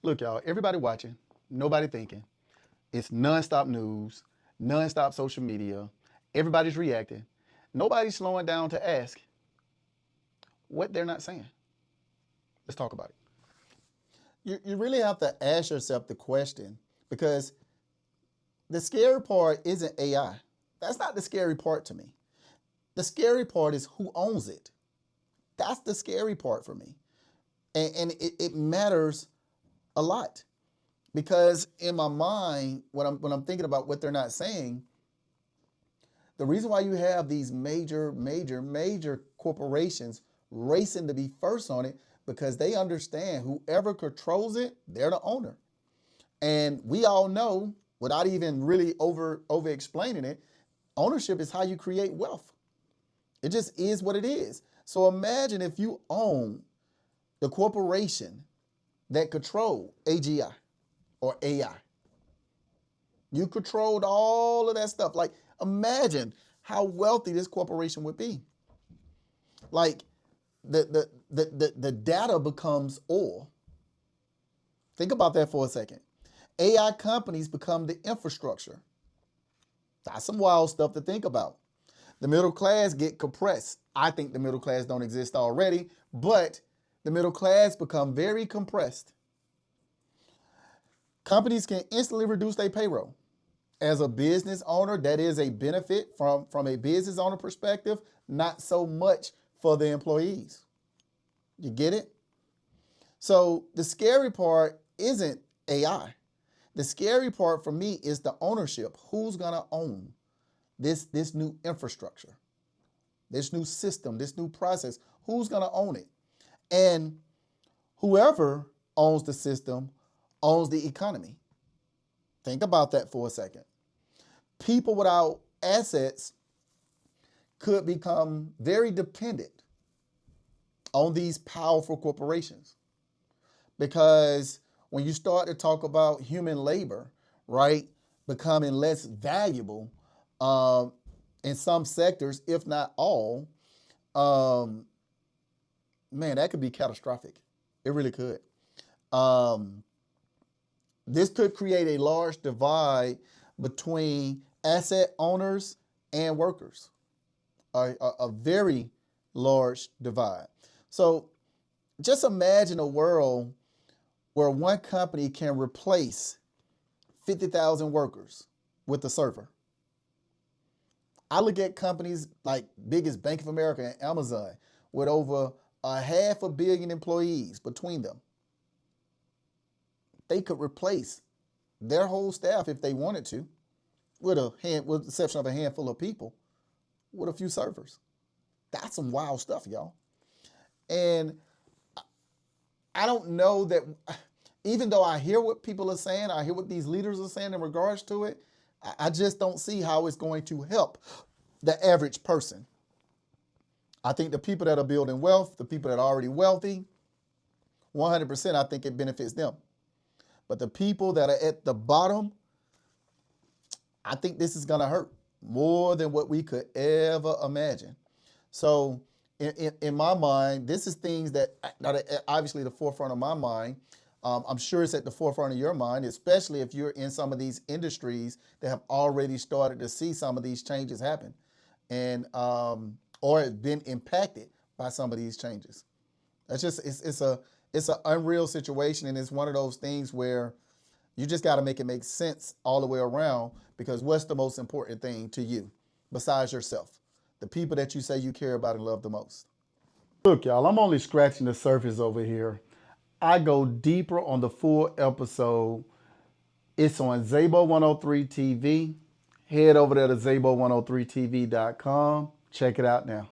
Look, y'all, everybody watching, nobody thinking. It's nonstop news, nonstop social media. Everybody's reacting. Nobody's slowing down to ask what they're not saying. Let's talk about it. You really have to ask yourself the question, because the scary part isn't AI. That's not the scary part to me. The scary part is who owns it. That's the scary part for me. And it matters a lot, because in my mind, when I'm thinking about what they're not saying, the reason why you have these major corporations racing to be first on it, because they understand whoever controls it, they're the owner. And we all know, without even really over explaining it, ownership is how you create wealth. It just is what it is. So imagine if you own the corporation that controlled AGI or AI. You controlled all of that stuff. Like, imagine how wealthy this corporation would be. Like, the data becomes oil. Think about that for a second. AI companies become the infrastructure. That's some wild stuff to think about. The middle class get compressed. I think the middle class don't exist already, but the middle class become very compressed. Companies can instantly reduce their payroll. As a business owner, that is a benefit from a business owner perspective, not so much for the employees. You get it? So the scary part isn't AI. The scary part for me is the ownership. Who's gonna own this new infrastructure, this new system, this new process? Who's gonna own it? And whoever owns the system owns the economy. Think about that for a second. People without assets could become very dependent on these powerful corporations, because when you start to talk about human labor, right, becoming less valuable in some sectors, if not all, man, that could be catastrophic. It really could. This could create a large divide between asset owners and workers, a very large divide. So just imagine a world where one company can replace 50,000 workers with a server. I look at companies like biggest Bank of America and Amazon with over 500 million employees between them. They could replace their whole staff if they wanted to, with the exception of a handful of people, with a few servers. That's some wild stuff, y'all. And I don't know that, even though I hear what people are saying, I hear what these leaders are saying in regards to it, I just don't see how it's going to help the average person. I think the people that are building wealth, the people that are already wealthy, 100%, I think it benefits them. But the people that are at the bottom, I think this is going to hurt more than what we could ever imagine. So in my mind, this is things that are obviously the forefront of my mind. I'm sure it's at the forefront of your mind, especially if you're in some of these industries that have already started to see some of these changes happen, and or have been impacted by some of these changes. That's just, it's an unreal situation, and it's one of those things where you just got to make it make sense all the way around, because what's the most important thing to you besides yourself? The people that you say you care about and love the most. Look, y'all, I'm only scratching the surface over here. I go deeper on the full episode. It's on Zabo 103 TV. Head over there to zabo103tv.com. Check it out now.